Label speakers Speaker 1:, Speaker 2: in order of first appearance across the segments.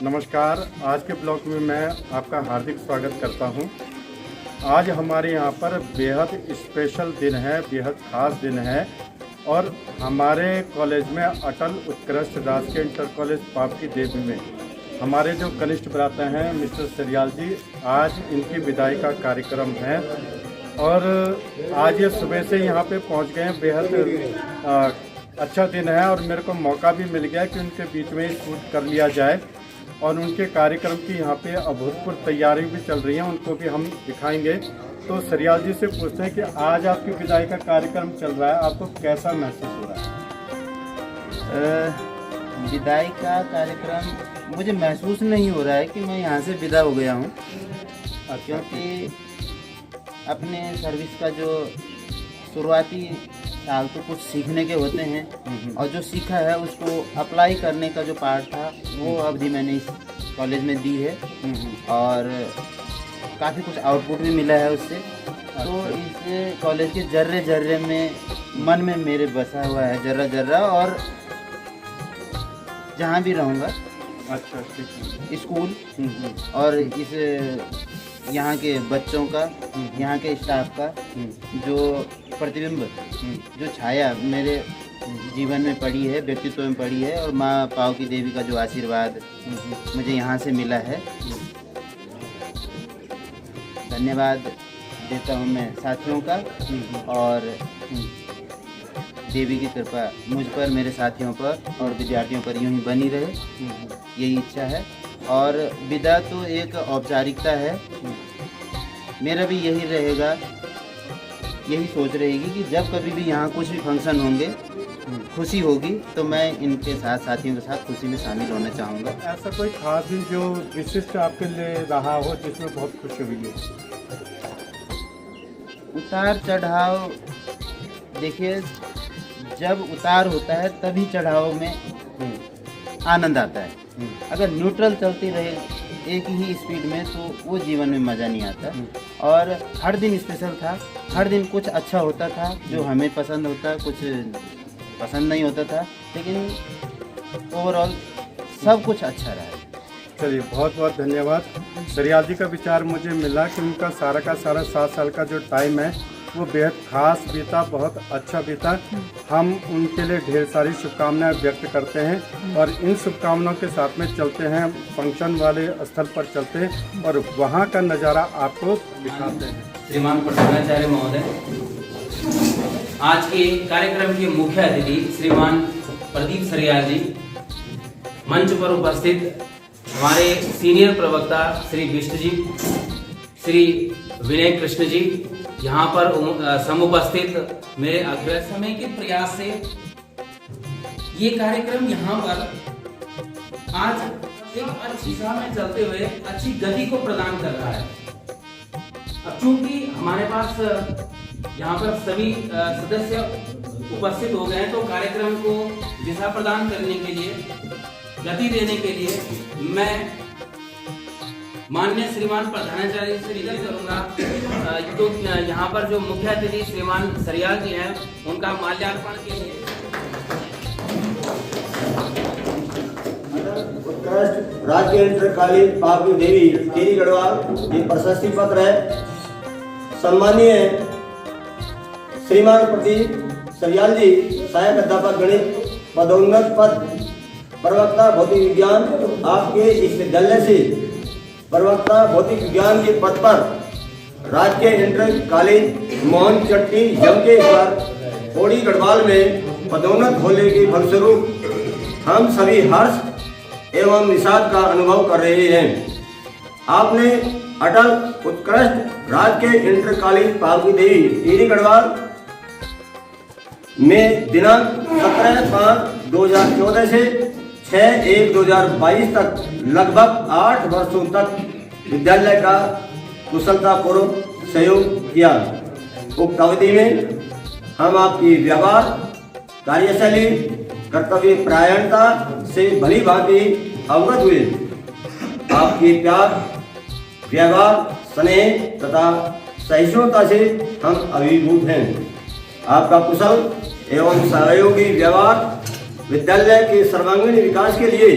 Speaker 1: नमस्कार। आज के ब्लॉग में मैं आपका हार्दिक स्वागत करता हूं। आज हमारे यहाँ पर बेहद स्पेशल दिन है, बेहद ख़ास दिन है और हमारे कॉलेज में अटल उत्कृष्ट राजकीय इंटर कॉलेज पावकी देवी में हमारे जो कनिष्ठ भ्राता हैं मिस्टर सरियाल जी, आज इनकी विदाई का कार्यक्रम है और आज ये सुबह से यहाँ पे पहुँच गए हैं। बेहद अच्छा दिन है और मेरे को मौका भी मिल गया कि उनके बीच में शूट कर लिया जाए और उनके कार्यक्रम की यहाँ पे अभूतपूर्व तैयारी भी चल रही है, उनको भी हम दिखाएंगे। तो सरियाल जी से पूछते हैं कि आज आपकी विदाई का कार्यक्रम चल रहा है, आपको कैसा महसूस हो रहा है?
Speaker 2: विदाई का कार्यक्रम मुझे महसूस नहीं हो रहा है कि मैं यहाँ से विदा हो गया हूँ, क्योंकि अपने सर्विस का जो शुरुआती साल तो कुछ सीखने के होते हैं और जो सीखा है उसको अप्लाई करने का जो पार्ट था वो अवधि मैंने इस कॉलेज में दी है और काफ़ी कुछ आउटपुट भी मिला है उससे। तो इस कॉलेज के जर्रे जर्रे में मन में मेरे बसा हुआ है जर्रा जर्रा, और जहाँ भी रहूँगा
Speaker 1: अच्छा
Speaker 2: स्कूल और इस यहाँ के बच्चों का, यहाँ के स्टाफ का जो प्रतिबिंब, जो छाया मेरे जीवन में पड़ी है, व्यक्तित्व में पड़ी है और माँ पावकी देवी का जो आशीर्वाद मुझे यहाँ से मिला है, धन्यवाद देता हूँ मैं साथियों का। और देवी की कृपा मुझ पर, मेरे साथियों पर और विद्यार्थियों पर यूं ही बनी रहे, यही इच्छा है। और विदा तो एक औपचारिकता है, मेरा भी यही रहेगा, यही सोच रहेगी कि जब कभी भी यहाँ कुछ भी फंक्शन होंगे, खुशी होगी, तो मैं इनके साथ, साथियों के साथ खुशी में शामिल होना चाहूँगा।
Speaker 1: ऐसा कोई खास दिन जो विशिष्ट आपके लिए रहा हो जिसमें बहुत खुशी हुई हो?
Speaker 2: उतार चढ़ाव, देखिए जब उतार होता है तभी चढ़ाव में आनंद आता है। अगर न्यूट्रल चलती रहे एक ही स्पीड में तो वो जीवन में मज़ा नहीं आता। और हर दिन स्पेशल था, हर दिन कुछ अच्छा होता था जो हमें पसंद होता, कुछ पसंद नहीं होता था, लेकिन ओवरऑल सब कुछ अच्छा रहा।
Speaker 1: चलिए, बहुत बहुत धन्यवाद। सरियाल जी का विचार मुझे मिला कि उनका सारा का सारा 7 साल का जो टाइम है वो बेहद ख़ास बीता, बहुत अच्छा बीता। हम उनके लिए ढेर सारी शुभकामनाएं व्यक्त करते हैं और इन शुभकामनाओं के साथ में चलते हैं, फंक्शन वाले स्थल पर चलते हैं और वहां का नज़ारा आपको दिखाते हैं।
Speaker 3: श्रीमान प्रधानाचार्य महोदय, आज के कार्यक्रम के मुख्य अतिथि श्रीमान प्रदीप सरियाल जी, मंच पर उपस्थित हमारे सीनियर प्रवक्ता श्री विष्णु जी, श्री विनय कृष्ण जी, यहाँ पर समुपस्थित मेरे अग्रज, समय के प्रयास से ये कार्यक्रम यहाँ पर आज एक अच्छी दिशा में चलते हुए अच्छी गति को प्रदान कर रहा है। अब चूंकि हमारे पास यहाँ पर सभी सदस्य उपस्थित हो गए हैं, तो कार्यक्रम को दिशा प्रदान करने के लिए, गति देने के लिए मैं माननीय श्रीमान प्रधानाचार्य से विनती करूंगा तो यहाँ पर जो मुख्य अतिथि श्रीमान सरियाल जी हैं उनका माल्यार्पण के लिए
Speaker 4: उत्कृष्ट राजकीय इंटर कॉलेज पावकी देवी टिहरी गढ़वाल ये प्रशस्ति पत्र है। सम्मानीय श्रीमान प्रदीप सरियाल जी, सहायक अध्यापक गणित, पदोन्नत पद प्रवक्ता भौतिक विज्ञान, आपके इस विद्यालय से प्रवक्ता भौतिक विज्ञान के पद पर राजकीय इंटर कॉलेज मोहन चट्टी जम के पर पौड़ी गढ़वाल में पदोन्नत होने के फलस्वरूप हम सभी हर्ष एवं निषाद का अनुभव कर रहे हैं। आपने अटल उत्कृष्ट राजकीय इंटर कॉलेज पावकी देवी टिहरी गढ़वाल में दिनांक 17/5/2014 से 6/1/2022 तक लगभग 8 वर्षों तक विद्यालय का कुशलतापूर्वक सहयोग किया। उक्त अवधि में हम आपकी व्यवहार, कार्यशैली, कर्तव्य परायणता से भली भांति अवगत हुए। आपके प्यार, व्यवहार, स्नेह तथा सहिष्णुता से हम अभिभूत हैं। आपका कुशल एवं सहयोगी व्यवहार विद्यालय के सर्वांगीण विकास के लिए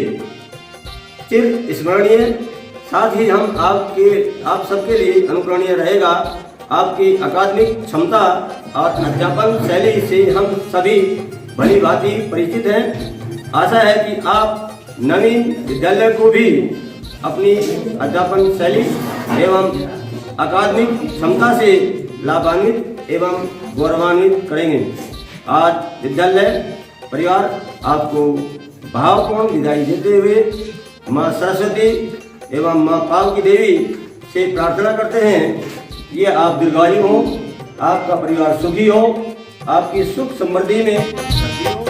Speaker 4: चिर स्मरणीय, साथ ही आप सबके लिए अनुकरणीय रहेगा। आपकी अकादमिक क्षमता और अध्यापन शैली से हम सभी भली भांति परिचित हैं। आशा है कि आप नवीन विद्यालय को भी अपनी अध्यापन शैली एवं अकादमिक क्षमता से लाभान्वित एवं गौरवान्वित करेंगे। आज विद्यालय परिवार आपको भावपूर्ण विदाई देते हुए माँ सरस्वती एवं माँ पाल की देवी से प्रार्थना करते हैं, ये आप दीर्घायु हो, आपका परिवार सुखी हो, आपकी सुख समृद्धि में वृद्धि हो।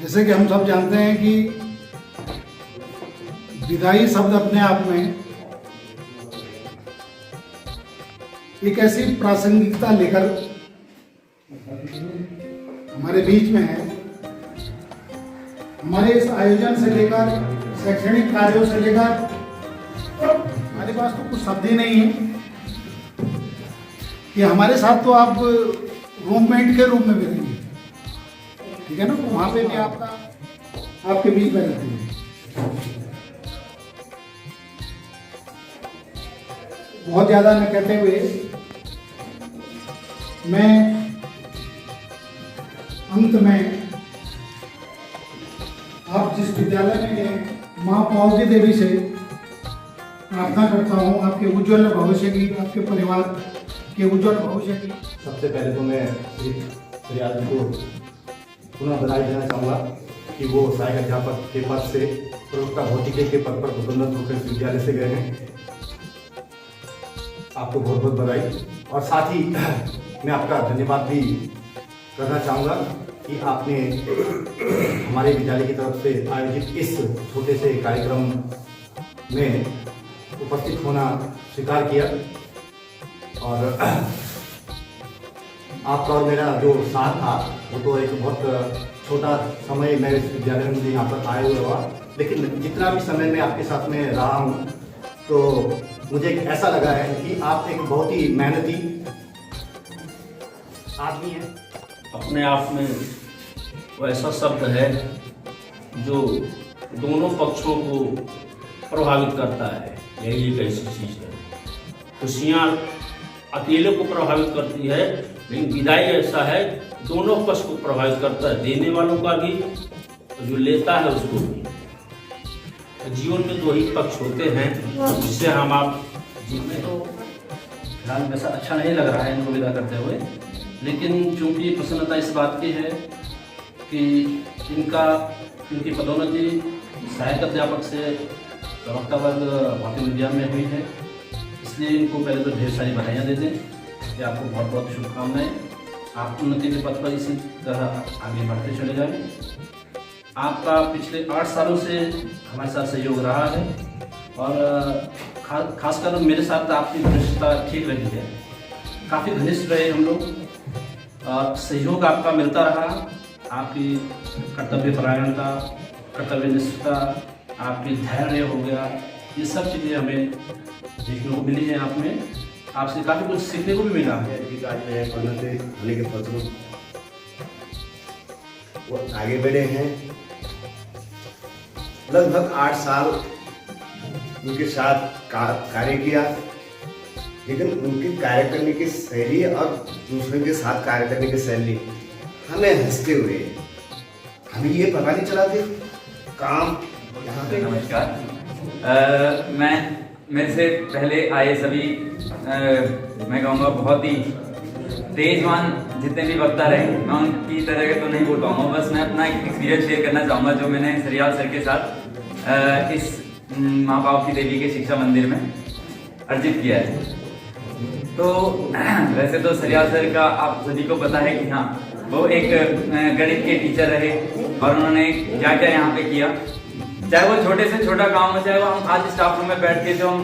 Speaker 5: जैसे कि हम सब जानते हैं कि विदाई शब्द अपने आप में एक ऐसी प्रासंगिकता लेकर हमारे बीच में है। हमारे इस आयोजन से लेकर शैक्षणिक कार्यों से लेकर हमारे पास तो कुछ शब्द ही नहीं है कि हमारे साथ तो आप रूममेट के रूप में भी रहेंगे, ठीक है ना। वहाँ पे भी आपके बीच में रहते हैं। बहुत ज़्यादा न कहते हुए मैं अंत में आप जिस विद्यालय में हैं माँ पार्वती देवी से प्रार्थना करता हूँ आपके उज्जवल भविष्य की, आपके परिवार के उज्जवल भविष्य की।
Speaker 6: सबसे पहले तो मैं श्री सरियाल जी को पुनः बधाई देना चाहूँगा कि वो सहायक अध्यापक के पद से प्रवक्ता भौतिकी के पद पर पदोन्नत होकर इस विद्यालय से गए हैं। आपको बहुत बहुत बधाई। और साथ ही मैं आपका धन्यवाद भी करना चाहूँगा कि आपने हमारे विद्यालय की तरफ से आयोजित इस छोटे से कार्यक्रम में उपस्थित होना स्वीकार किया। और आपका और मेरा जो साथ था वो तो एक बहुत छोटा समय मैं इस विद्यालय में मुझे यहाँ पर आए हुए हुआ, लेकिन जितना भी समय मैं आपके साथ में रहा हूँ तो मुझे ऐसा लगा है कि आप एक बहुत ही मेहनती आदमी हैं।
Speaker 7: अपने आप में वो ऐसा शब्द है जो दोनों पक्षों को प्रभावित करता है। यही एक ऐसी चीज़ है। खुशियाँ अकेले को प्रभावित करती है, लेकिन विदाई ऐसा है दोनों पक्ष को प्रभावित करता है, देने वालों का भी और जो लेता है उसको भी। जीवन में दो ही पक्ष होते हैं जिससे हम आप
Speaker 8: जीवन तो फिलहाल वैसा अच्छा नहीं लग रहा है इनको विदा करते हुए, लेकिन चूंकि प्रसन्नता इस बात की है कि इनकी पदोन्नति सहायक अध्यापक से प्रवक्ता वर्ग भौतिक विज्ञान में हुई है, इसलिए इनको पहले तो ढेर सारी बधाइयाँ दे दें कि आपको बहुत बहुत शुभकामनाएं। आप उन्नति के पथ पर इसी तरह आगे बढ़ते चले जाएं। आपका पिछले 8 सालों से हमारे साथ सहयोग रहा है और खासकर मेरे साथ आपकी घनिष्ठता ठीक रही है, काफ़ी घनिष्ठ रहे हम लोग और सहयोग आपका मिलता रहा। आपकी कर्तव्य परायणता, कर्तव्य निष्ठता, आपकी धैर्य हो गया, ये सब चीज़ें हमें देखने को मिली है। आप में आपसे काफ़ी कुछ सीखने को भी मिला है।
Speaker 9: अधिकारी होने के फलस्वरूप वो आगे बढ़े हैं। लगभग 8 साल उनके साथ कार्य किया, लेकिन उनके कार्य करने की शैली और दूसरों के साथ कार्य करने की शैली हमें हंसते हुए, हमें ये पता नहीं चला कि काम यहाँ पे।
Speaker 10: नमस्कार। मेरे से पहले आए सभी मैं कहूँगा बहुत ही तेजवान जितने भी वक्ता रहे, मैं उनकी तरह के तो नहीं बोल पाऊँगा। बस मैं अपना एक एक्सपीरियंस शेयर करना चाहूँगा जो मैंने सरियाल सर के साथ इस माँ पार्वती देवी के शिक्षा मंदिर में अर्जित किया है। तो वैसे तो सरियाल सर का आप सभी को पता है कि हाँ, वो एक गणित के टीचर रहे और उन्होंने क्या क्या यहाँ पे किया, चाहे वो छोटे से छोटा काम हो, चाहे वो हम आज स्टाफ रूम में बैठ के जो हम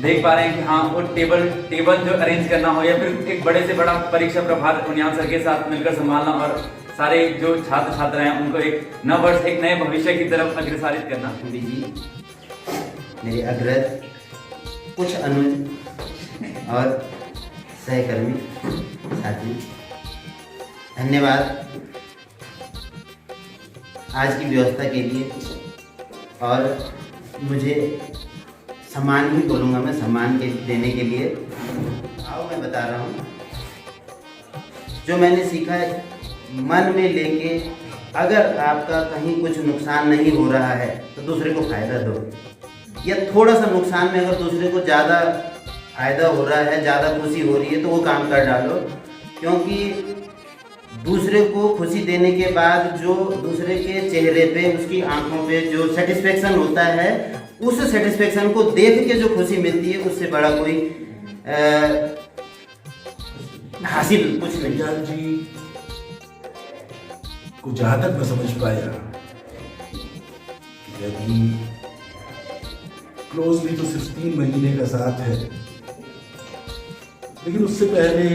Speaker 10: देख पा रहे हैं कि हाँ वो टेबल जो अरेंज करना हो, या फिर एक बड़े से बड़ा परीक्षा प्रभार पुनियाल सर के साथ मिलकर संभालना और सारे जो छात्र छात्रा हैं उनको एक नव वर्ष, एक नए भविष्य की तरफ अग्रसारित करना।
Speaker 2: जी, मेरे अग्रज, कुछ अनुज और सहकर्मी साथी, धन्यवाद आज की व्यवस्था के लिए। और मुझे सम्मान भी बोलूँगा मैं, सम्मान के देने के लिए आओ मैं बता रहा हूँ जो मैंने सीखा है। मन में लेके अगर आपका कहीं कुछ नुकसान नहीं हो रहा है तो दूसरे को फायदा दो, या थोड़ा सा नुकसान में अगर दूसरे को ज़्यादा फायदा हो रहा है, ज़्यादा खुशी हो रही है तो वो काम कर डालो, क्योंकि दूसरे को खुशी देने के बाद जो दूसरे के चेहरे पे, उसकी आंखों पे जो सेटिस्फेक्शन होता है, उस सेटिस्फेक्शन को देख के जो खुशी मिलती है उससे बड़ा कोई हासिल कुछ नहीं।
Speaker 11: सरियाल जी को जहाँ तक मैं समझ पाया कि अभी क्लोजली तो सिर्फ 3 महीने का साथ है, लेकिन उससे पहले,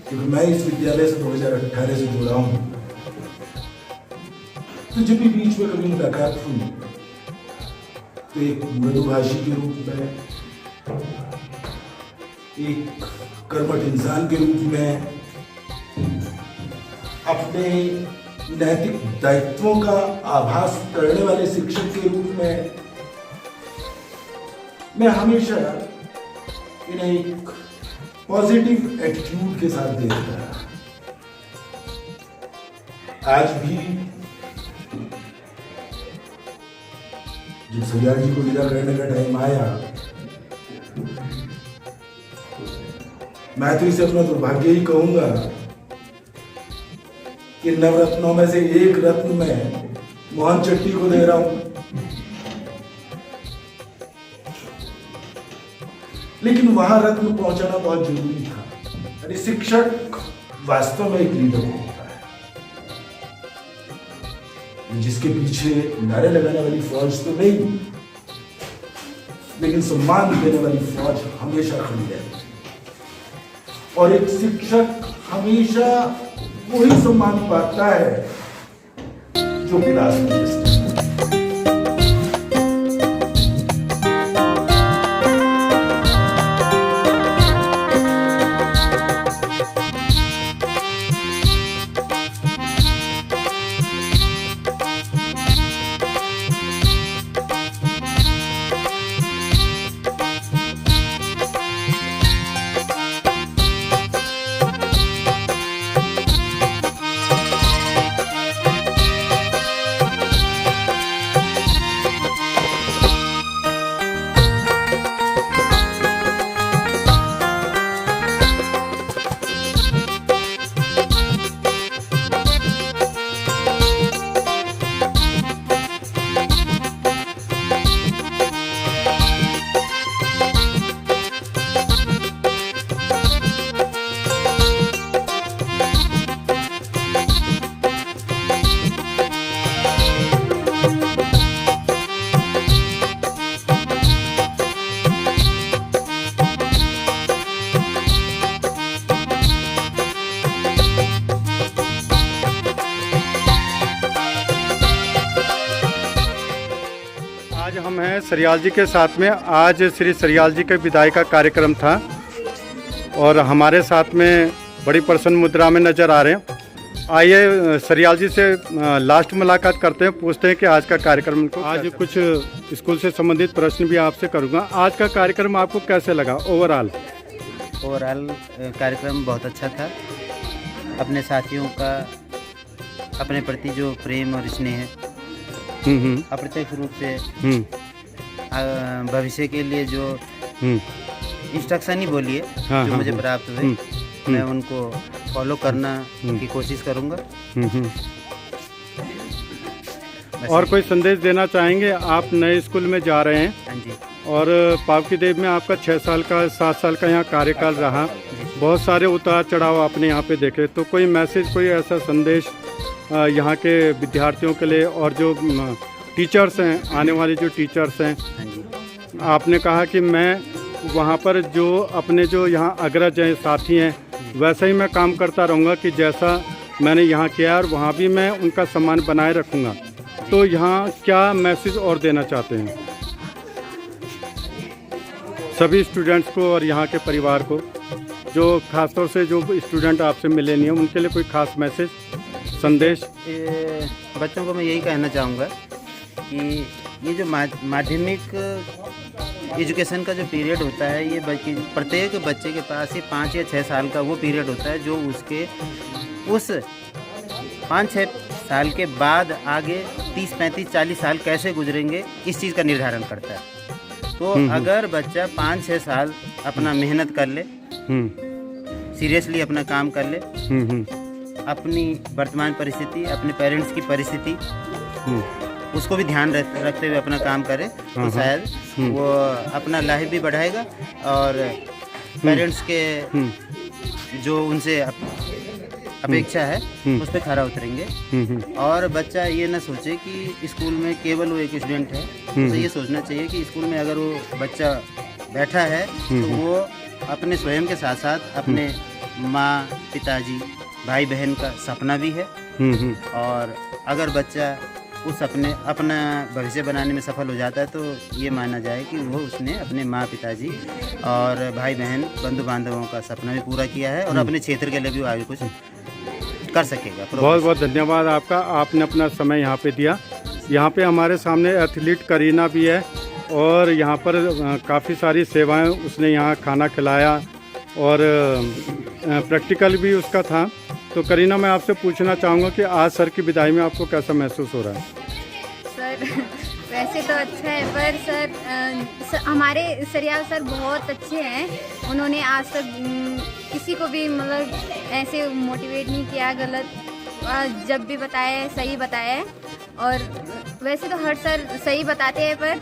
Speaker 11: क्योंकि मैं इस विद्यालय से 2018 से जुड़ा हूँ, तो जब भी बीच में कभी मुलाकात हुई तो एक मृदुभाषी के रूप में, एक कर्मठ इंसान के रूप में, अपने नैतिक दायित्वों का आभास करने वाले शिक्षक के रूप में मैं हमेशा इन्हें एक पॉजिटिव एटीट्यूड के साथ देखता रहा। आज भी जब सरियाल जी को विदा करने का टाइम आया, मैं तो इसे अपना दुर्भाग्य ही कहूंगा कि नवरत्नों में से एक रत्न में मोहन चट्टी को दे रहा हूं। लेकिन वहां रत्न पहुंचाना बहुत जरूरी था। यानी शिक्षक वास्तव में एक लीडर होता है, जिसके पीछे नारे लगाने वाली फौज तो नहीं, लेकिन सम्मान देने वाली फौज हमेशा खड़ी रहती है। और एक शिक्षक हमेशा वही सम्मान पाता है जो क्लास में।
Speaker 1: आज हम हैं सरियाल जी के साथ में। आज श्री सरियाल जी के विदाई का कार्यक्रम था और हमारे साथ में बड़ी प्रसन्न मुद्रा में नज़र आ रहे हैं। आइए सरियाल जी से लास्ट मुलाकात करते हैं, पूछते हैं कि आज का कार्यक्रम को। आज कुछ स्कूल से संबंधित प्रश्न भी आपसे करूंगा। आज का कार्यक्रम आपको कैसे लगा ओवरऑल?
Speaker 2: कार्यक्रम बहुत अच्छा था। अपने साथियों का अपने प्रति जो प्रेम और स्नेह है, अप्रत्यक्ष रूप से भविष्य के लिए जो इंस्ट्रक्शन ही बोलिए जो मुझे प्राप्त हुए, मैं उनको फॉलो करना की कोशिश करूंगा।
Speaker 1: और कोई संदेश देना चाहेंगे? आप नए स्कूल में जा रहे हैं।
Speaker 2: हाँ जी।
Speaker 1: और पावकीदेव में आपका 6 साल का 7 साल का यहाँ कार्यकाल रहा, बहुत सारे उतार चढ़ाव आपने यहाँ पे देखे, तो कोई मैसेज, कोई ऐसा संदेश यहाँ के विद्यार्थियों के लिए और जो टीचर्स हैं, आने वाले जो टीचर्स हैं? आपने कहा कि मैं वहाँ पर जो अपने जो यहाँ अग्रज हैं, साथी हैं, वैसा ही मैं काम करता रहूँगा कि जैसा मैंने यहाँ किया और वहाँ भी मैं उनका सम्मान बनाए रखूँगा। तो यहाँ क्या मैसेज और देना चाहते हैं सभी स्टूडेंट्स को और यहाँ के परिवार को, जो खासतौर से जो स्टूडेंट आपसे मिले नहीं हैं, उनके लिए कोई खास मैसेज, संदेश?
Speaker 2: बच्चों को मैं यही कहना चाहूँगा कि ये जो माध्यमिक एजुकेशन का जो पीरियड होता है, ये प्रत्येक बच्चे के पास ये 5 या 6 साल का वो पीरियड होता है जो उसके उस 5-6 साल के बाद आगे 30, 35, 40 साल कैसे गुजरेंगे, इस चीज़ का निर्धारण करता है। तो अगर बच्चा 5-6 साल अपना मेहनत कर ले, सीरियसली अपना काम कर ले, अपनी वर्तमान परिस्थिति, अपने पेरेंट्स की परिस्थिति उसको भी ध्यान रखते हुए अपना काम करे, तो शायद वो अपना लाइफ भी बढ़ाएगा और पेरेंट्स के जो उनसे अपेक्षा है उस पर खरा उतरेंगे। और बच्चा ये ना सोचे कि स्कूल में केवल वो एक स्टूडेंट है, उसे ये सोचना चाहिए कि स्कूल में अगर वो बच्चा बैठा है तो वो अपने स्वयं के साथ साथ अपने माँ पिताजी भाई बहन का सपना भी है। और अगर बच्चा उस अपना भविष्य बनाने में सफल हो जाता है तो ये माना जाए कि वो उसने अपने माँ पिताजी और भाई बहन बंधु बांधवों का सपना भी पूरा किया है और अपने क्षेत्र के लिए भी आगे कुछ कर सकेगा।
Speaker 1: बहुत बहुत धन्यवाद आपका, आपने अपना समय यहाँ पे दिया। यहाँ पे हमारे सामने एथलीट करीना भी है और यहाँ पर काफ़ी सारी सेवाएं उसने यहाँ खाना खिलाया और प्रैक्टिकल भी उसका था। तो करीना, मैं आपसे पूछना चाहूँगा कि आज सर की विदाई में आपको कैसा महसूस हो रहा है?
Speaker 12: सर वैसे तो अच्छा है, पर सर हमारे सरियाल सर बहुत अच्छे हैं। उन्होंने आज तक किसी को भी मतलब ऐसे मोटिवेट नहीं किया गलत, जब भी बताया है सही बताया है। और वैसे तो हर सर सही बताते हैं, पर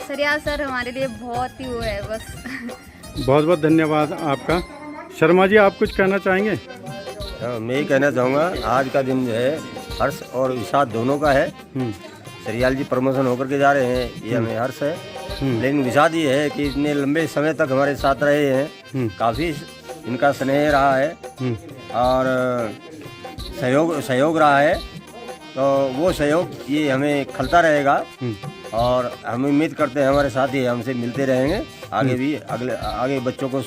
Speaker 12: सरियाल सर हमारे लिए बहुत ही वो है बस।
Speaker 1: बहुत बहुत धन्यवाद आपका। शर्मा जी, आप कुछ कहना चाहेंगे?
Speaker 4: मैं ही कहना चाहूँगा, आज का दिन जो है हर्ष और विषाद दोनों का है। सरियाल जी प्रमोशन होकर के जा रहे हैं, ये हमें हर्ष है, लेकिन विषाद ये है कि इतने लंबे समय तक हमारे साथ रहे हैं, काफ़ी इनका स्नेह रहा है और सहयोग रहा है। तो वो सहयोग ये हमें खलता रहेगा और हम उम्मीद करते हैं हमारे साथ ही हमसे मिलते रहेंगे आगे भी। आगे बच्चों को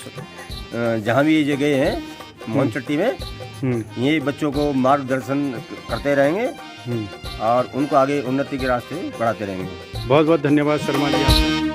Speaker 4: जहाँ भी ये गए हैं मोहन चट्टी में, ये बच्चों को मार्गदर्शन करते रहेंगे और उनको आगे उन्नति के रास्ते बढ़ाते रहेंगे।
Speaker 1: बहुत बहुत धन्यवाद शर्मा जी आपका।